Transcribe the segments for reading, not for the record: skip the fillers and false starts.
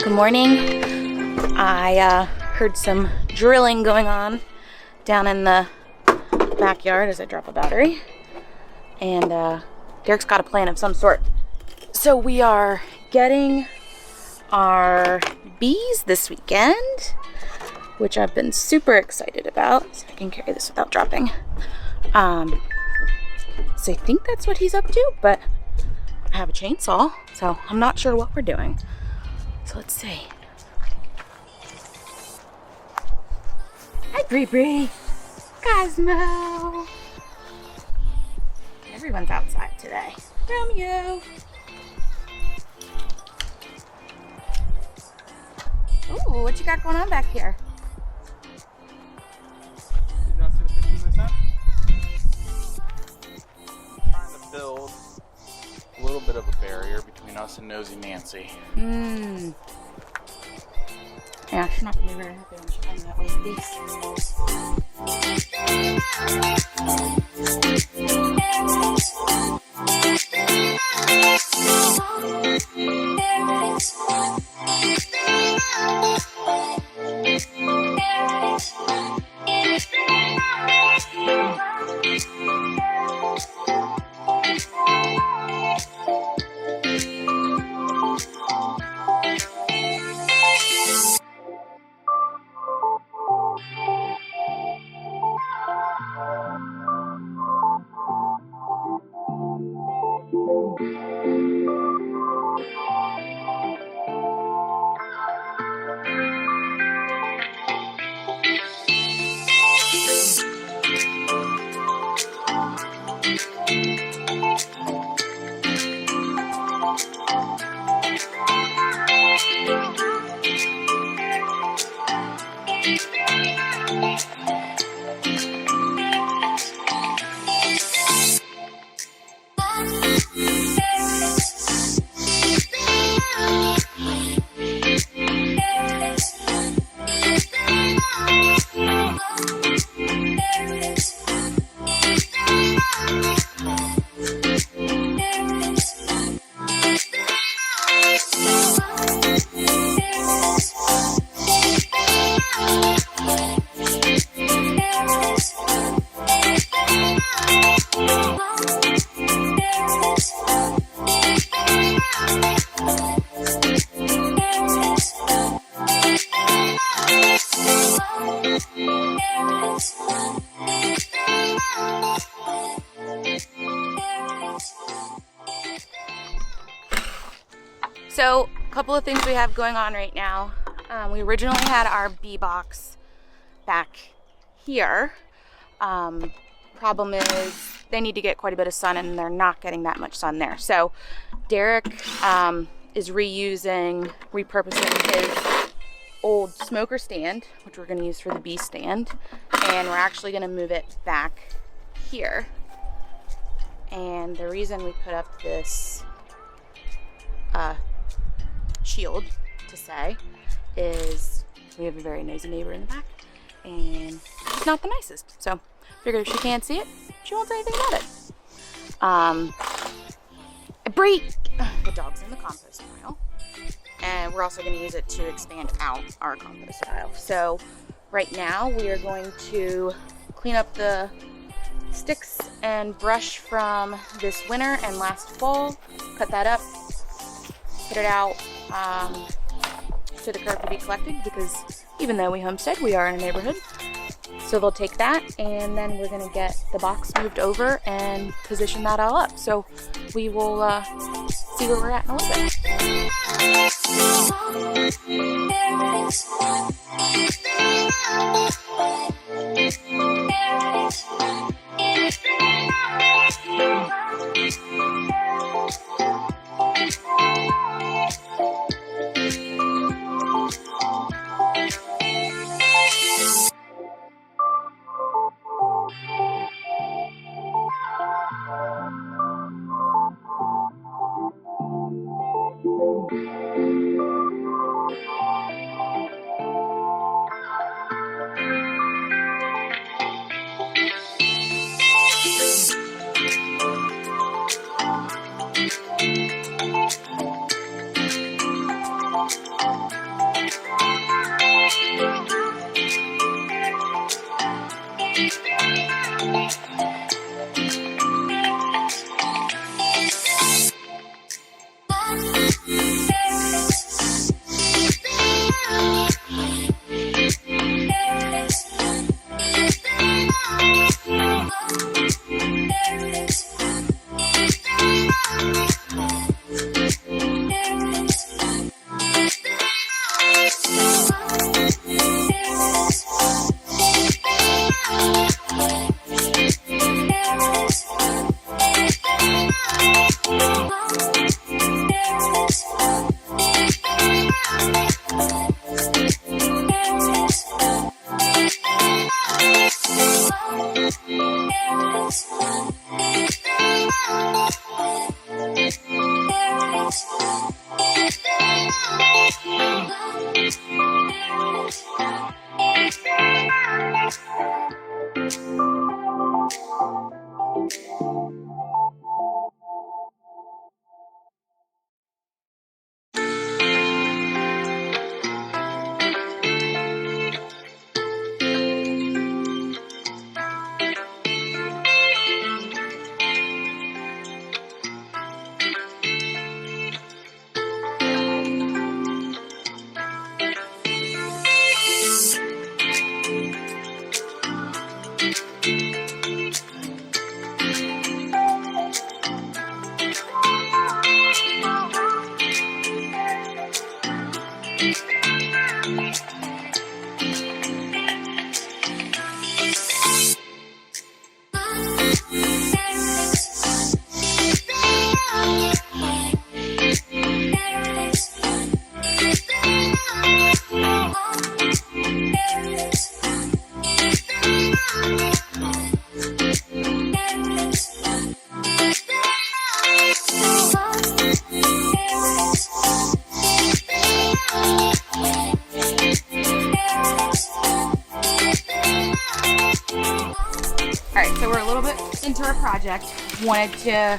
Good morning. I heard some drilling going on down in the backyard as I drop a battery. And Derek's got a plan of some sort. So we are getting our bees this weekend, which I've been super excited about. So I can carry this without dropping. So I think that's what he's up to, but I have a chainsaw, so I'm not sure what we're doing. So let's see. Hi, Bree Bree. Cosmo. Everyone's outside today. Romeo. Ooh, what you got going on back here? Did you not see the pictures I sent? Trying to build a little bit of a barrier between us and Nosy Nancy. Yeah, she's not gonna be very happy when she finds out with So, a couple of things we have going on right now. We originally had our bee box back here. Problem is they need to get quite a bit of sun and they're not getting that much sun there. So Derek is repurposing his old smoker stand, which we're going to use for the bee stand, and we're actually going to move it back here. And the reason we put up this shield to say is we have a very nosy neighbor in the back and she's not the nicest, so figured if she can't see it she won't say anything about it. The dog's in the compost pile, and we're also going to use it to expand out our compost pile. So right now we are going to clean up the sticks and brush from this winter and last fall, cut that up, put it out to the curb to be collected, because even though we homestead, we are in a neighborhood. So they'll take that, and then we're going to get the box moved over and position that all up. So we will see where we're at in a little bit. Alright, so we're a little bit into our project. Wanted to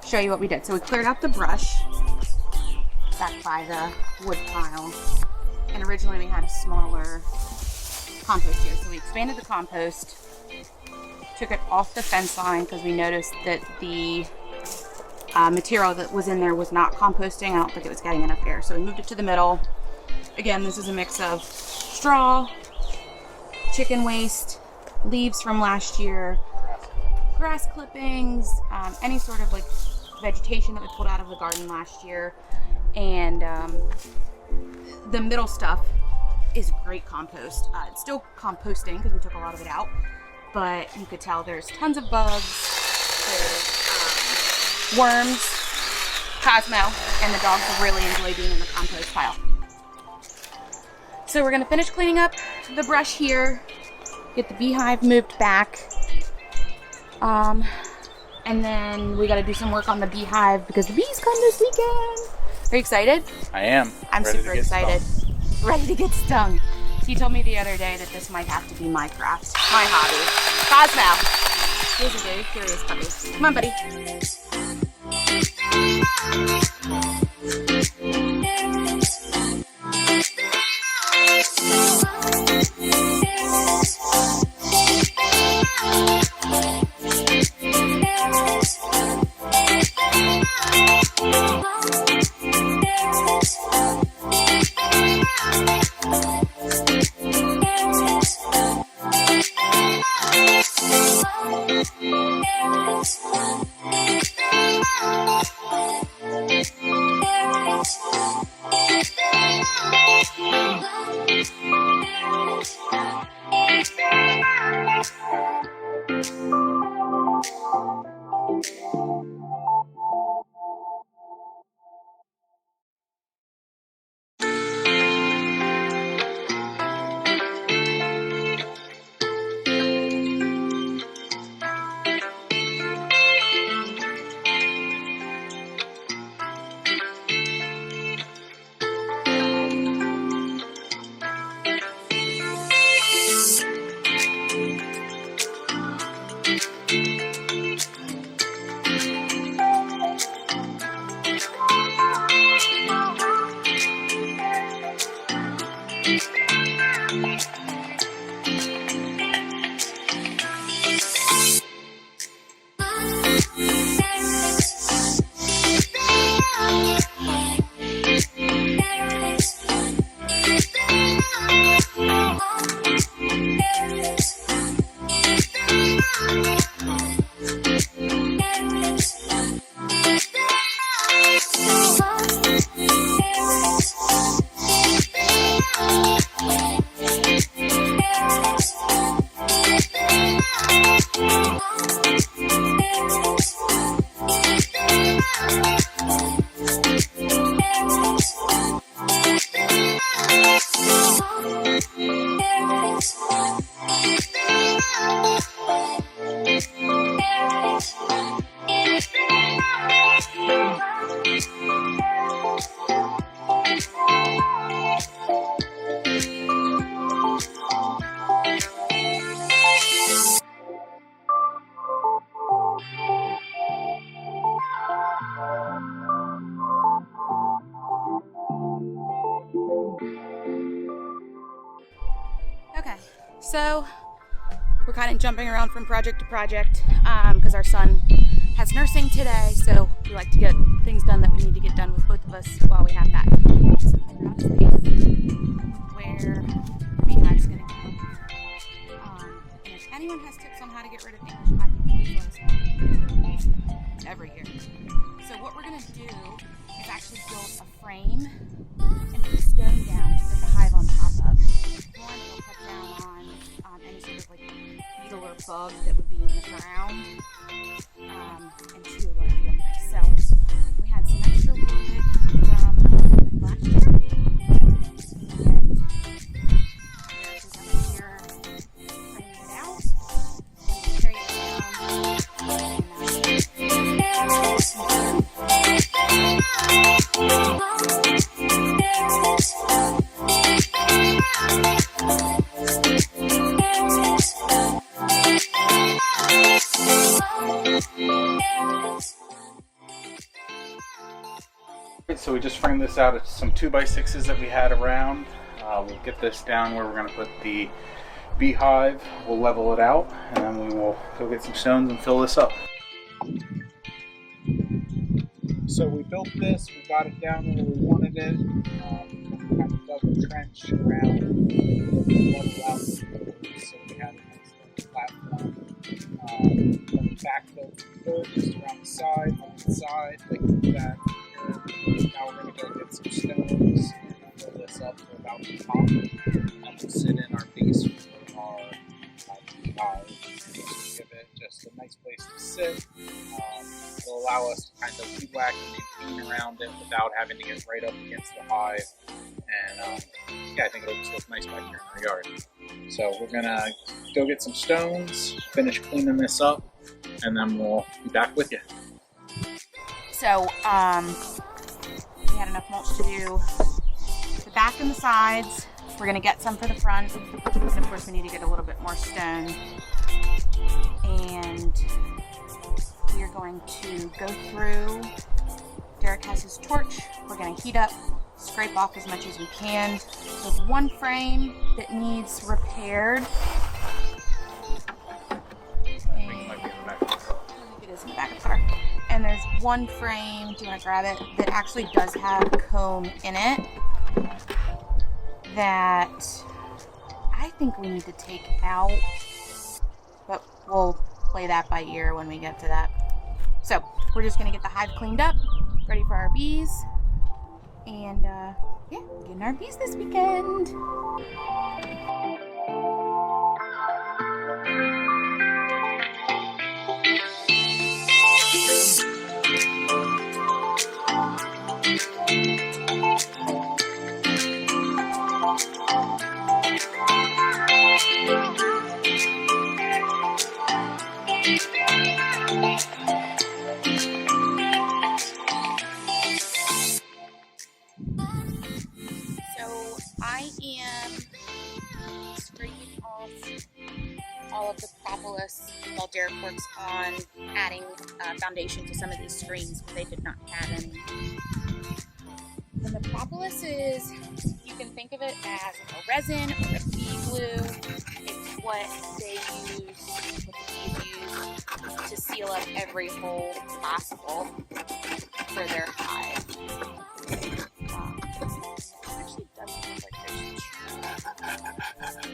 show you what we did. So we cleared out the brush back by the wood pile. And originally we had a smaller compost here. So we expanded the compost, took it off the fence line because we noticed that the material that was in there was not composting. I don't think it was getting enough air. So we moved it to the middle. Again, this is a mix of straw, chicken waste, leaves from last year, grass clippings, any sort of like vegetation that we pulled out of the garden last year, and the middle stuff is great compost. It's still composting because we took a lot of it out, but you could tell there's tons of bugs, there's worms, Cosmo, and the dogs really enjoy being in the compost pile. So we're gonna finish cleaning up the brush here, get the beehive moved back, and then we gotta do some work on the beehive because the bees come this weekend. Are you excited? I am. I'm super excited. Ready to get stung. He told me the other day that this might have to be my craft, my hobby. Cosmo. He's a very curious puppy. Come on, buddy. Okay, so we're kind of jumping around from project to project because our son has nursing today, so we like to get things done that we need to get done with both of us while we have that. So we figured out a space where the beehive's going to go. And if anyone has tips on how to get rid of English ivy, please let us know every year. So what we're going to do is actually build a frame and put a stone down to put the hive on top of. One, we'll cut down on any sort of like beetle or bug that would be in the ground. And two, we'll do it nice. So we had some extra wood from last year. And there's this here, bringing it out. And carry So we just framed this out of some 2x6s that we had around. We'll get this down where we're going to put the beehive. We'll level it out, and then we will go get some stones and fill this up. So we built this, we got it down where we wanted it. We kind of dug a trench around, leveled out, so we had a nice platform. Then we backfilled some dirt just around the side, on the side, like that. Now we're going to go get some stones and fill this up to about the top, and we'll sit in our base for our beehive. Give it just a nice place to sit. It'll allow us to kind of weed whack and maintain around it without having to get right up against the hive. And yeah, I think it'll just look nice back here in our yard. So we're going to go get some stones, finish cleaning this up, and then we'll be back with you. So, we had enough mulch to do the back and the sides. We're going to get some for the front. And of course, we need to get a little bit more stone. And we are going to go through. Derek has his torch. We're going to heat up, scrape off as much as we can. There's one frame that needs repaired. I think it might be in the back. I think it is in the back of the car. And there's one frame, do you want to grab it, that actually does have comb in it that I think we need to take out, but we'll play that by ear when we get to that. So we're just going to get the hive cleaned up, ready for our bees, and yeah, getting our bees this weekend. All of the propolis while Derek works on adding foundation to some of these screens because they did not have any. And the propolis is, you can think of it as a resin or a bee glue. It's what they use, what the bees use to seal up every hole possible for their hive. It actually doesn't look like there's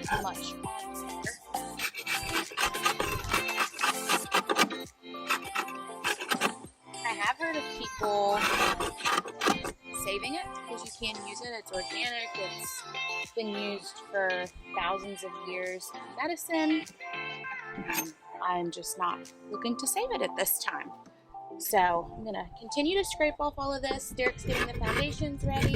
too much on here. I have heard of people saving it because you can use it. It's organic. It's been used for thousands of years in medicine. I'm just not looking to save it at this time. So I'm gonna continue to scrape off all of this. Derek's getting the foundations ready.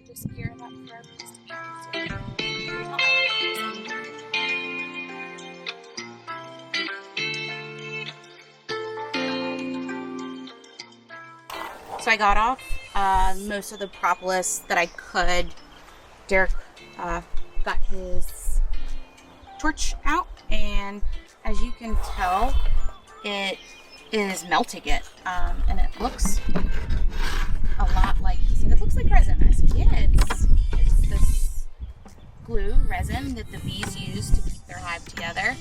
Just gearing up for our presentation. So I got off most of the propolis that I could. Derek got his torch out, and as you can tell, it is melting it, and it looks a lot like, he said, it looks like resin. I said, yeah, it's this glue resin that the bees use to keep their hive together.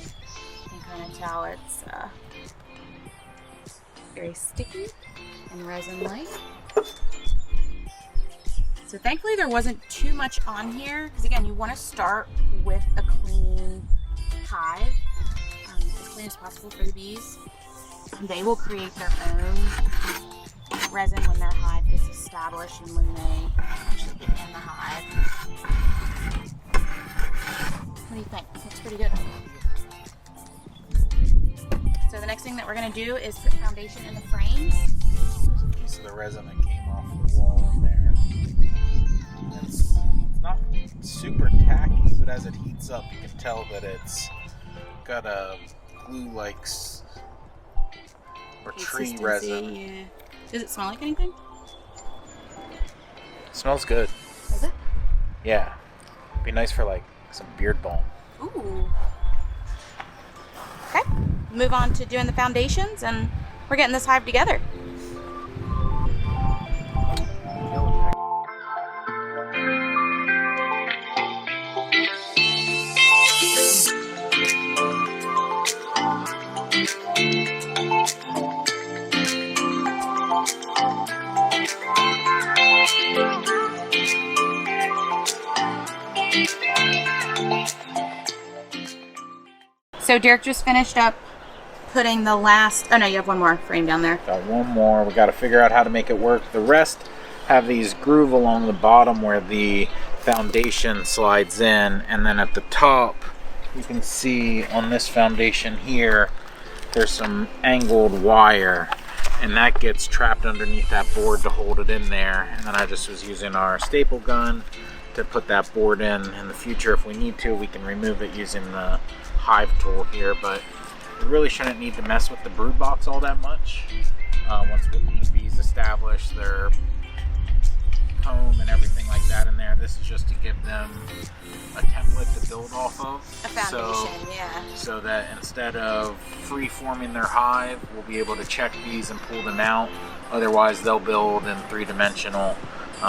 You can kind of tell it's very sticky and resin-like. So thankfully there wasn't too much on here, because again, you want to start with a clean hive, as clean as possible for the bees. They will create their own resin when their hive is established and when they actually get in the hive. What do you think? Looks pretty good. So the next thing that we're going to do is put foundation in the frames. There's a piece of the resin that came off the wall in there. It's not super tacky, but as it heats up, you can tell that it's got a glue-like or tree resin. Yeah. Does it smell like anything? It smells good. Does it? Yeah. It'd be nice for like some beard balm. Ooh. Okay. Move on to doing the foundations, and we're getting this hive together. So Derek just finished up putting the last, oh no, you have one more frame down there. Got one more. We got to figure out how to make it work. The rest have these groove along the bottom where the foundation slides in, and then at the top you can see on this foundation here there's some angled wire, and that gets trapped underneath that board to hold it in there. And then I just was using our staple gun to put that board in. In the future, if we need to, we can remove it using the hive tool here, but we really shouldn't need to mess with the brood box all that much. Once we get these bees established, their comb and everything like that in there, this is just to give them a template to build off of. A foundation, yeah. So that instead of free forming their hive, we'll be able to check these and pull them out. Otherwise, they'll build in three-dimensional.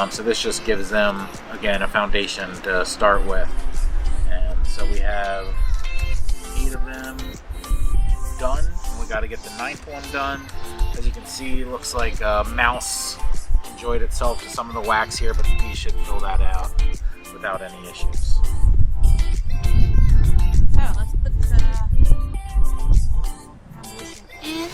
So this just gives them, again, a foundation to start with. And so we have 8 of them done. We got to get the 9th one done. As you can see, it looks like a mouse enjoyed itself to some of the wax here, but the bee should fill that out without any issues. So let's put the foundation in.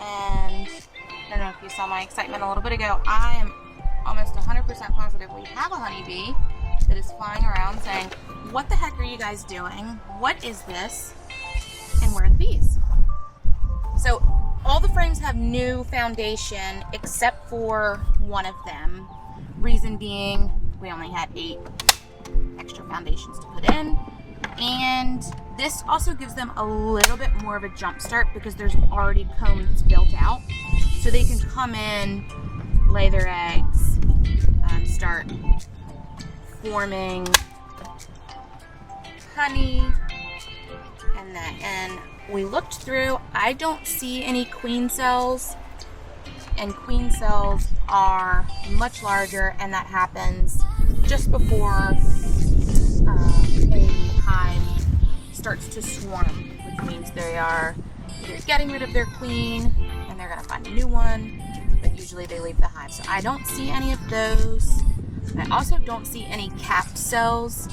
And I don't know if you saw my excitement a little bit ago. I am almost 100% positive we have a honeybee that is flying around saying, what the heck are you guys doing? What is this? And where are the bees? So all the frames have new foundation except for one of them. Reason being, we only had 8 extra foundations to put in. And this also gives them a little bit more of a jump start because there's already comb that's built out. So they can come in, lay their eggs, start forming honey, and we looked through. I don't see any queen cells, and queen cells are much larger, and that happens just before a hive starts to swarm, which means they are either getting rid of their queen and they're going to find a new one, but usually they leave the hive. So I don't see any of those. I also don't see any capped cells.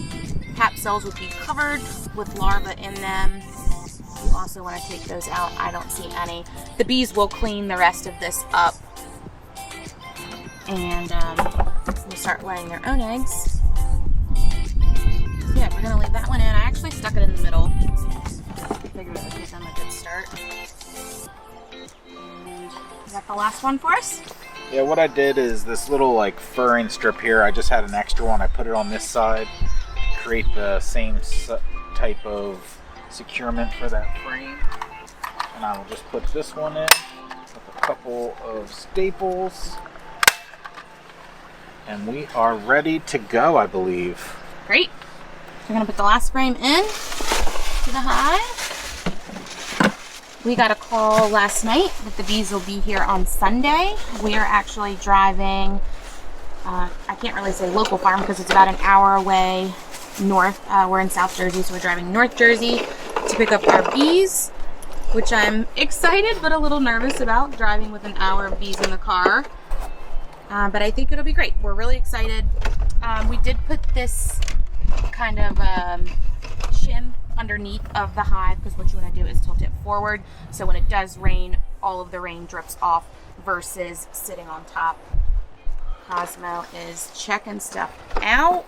Capped cells would be covered with larvae in them. You also want to take those out. I don't see any. The bees will clean the rest of this up, and we'll start laying their own eggs. So yeah, we're gonna leave that one in. I actually stuck it in the middle. Figured it would give them a good start. And is that the last one for us? Yeah, what I did is this little like furring strip here, I just had an extra one. I put it on this side, create the same type of securement for that frame. And I will just put this one in with a couple of staples. And we are ready to go, I believe. Great. We're gonna put the last frame in to the hive. We got a call last night that the bees will be here on Sunday. We are actually driving, I can't really say local farm because it's about an hour away north. We're in South Jersey, so we're driving North Jersey to pick up our bees, which I'm excited but a little nervous about, driving with an hour of bees in the car. But I think it'll be great. We're really excited. We did put this kind of shim underneath of the hive because what you want to do is tilt it forward so when it does rain, all of the rain drips off versus sitting on top. Cosmo is checking stuff out.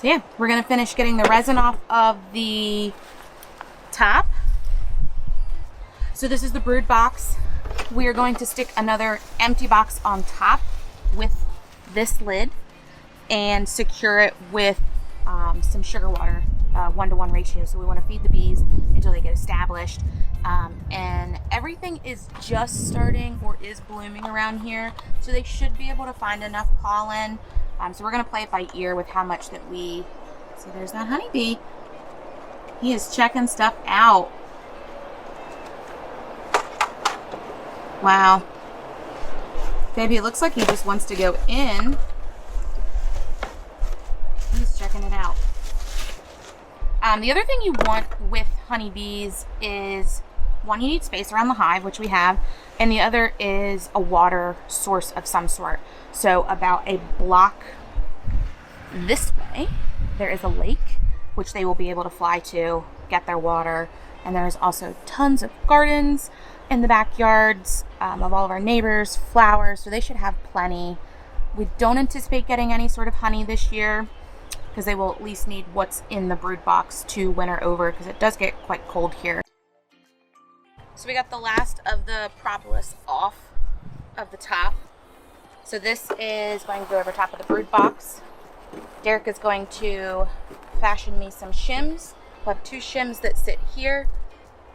So yeah, we're going to finish getting the resin off of the top. So this is the brood box. We are going to stick another empty box on top with this lid and secure it with some sugar water, 1-to-1 ratio. So we want to feed the bees until they get established. And everything is just starting or is blooming around here. So they should be able to find enough pollen. So we're going to play it by ear with how much that we... See, there's that honeybee. He is checking stuff out. Wow. Baby, it looks like he just wants to go in. He's checking it out. The other thing you want with honeybees is, one, you need space around the hive, which we have, and the other is a water source of some sort. So about a block this way, there is a lake, which they will be able to fly to, get their water, and there's also tons of gardens in the backyards of all of our neighbors, flowers, so they should have plenty. We don't anticipate getting any sort of honey this year because they will at least need what's in the brood box to winter over because it does get quite cold here. So we got the last of the propolis off of the top. So this is going to go over top of the brood box. Derek is going to fashion me some shims. We'll have 2 shims that sit here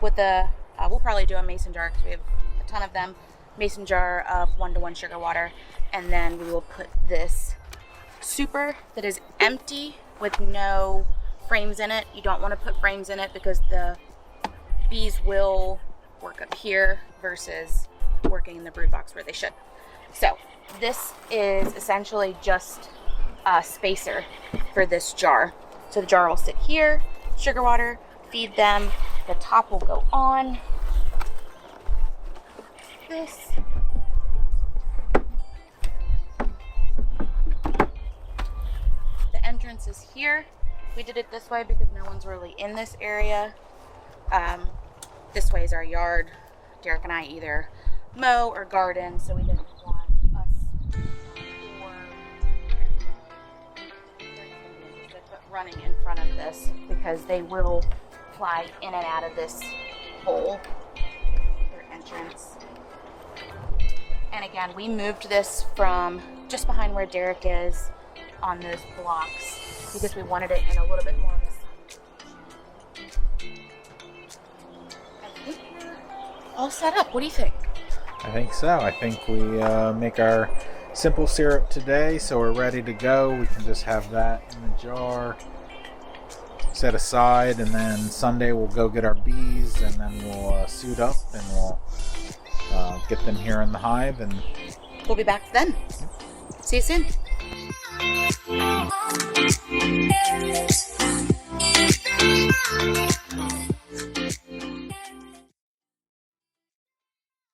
with a, we'll probably do a mason jar because we have a ton of them. Mason jar of 1-to-1 sugar water. And then we will put this super that is empty with no frames in it. You don't want to put frames in it because the bees will work up here versus working in the brood box where they should. So this is essentially just a spacer for this jar. So the jar will sit here, sugar water, feed them, the top will go on this. The entrance is here. We did it this way because no one's really in this area. This way is our yard. Derek and I either mow or garden, so we didn't want us running in front of this because they will fly in and out of this hole, their entrance. And again, we moved this from just behind where Derek is on those blocks because we wanted it in a little bit more of a sun. I think we're all set up. What do you think? I think so. I think we make our simple syrup today, so we're ready to go. We can just have that in the jar set aside, and then Sunday we'll go get our bees, and then we'll suit up and we'll get them here in the hive, and we'll be back then. See you soon.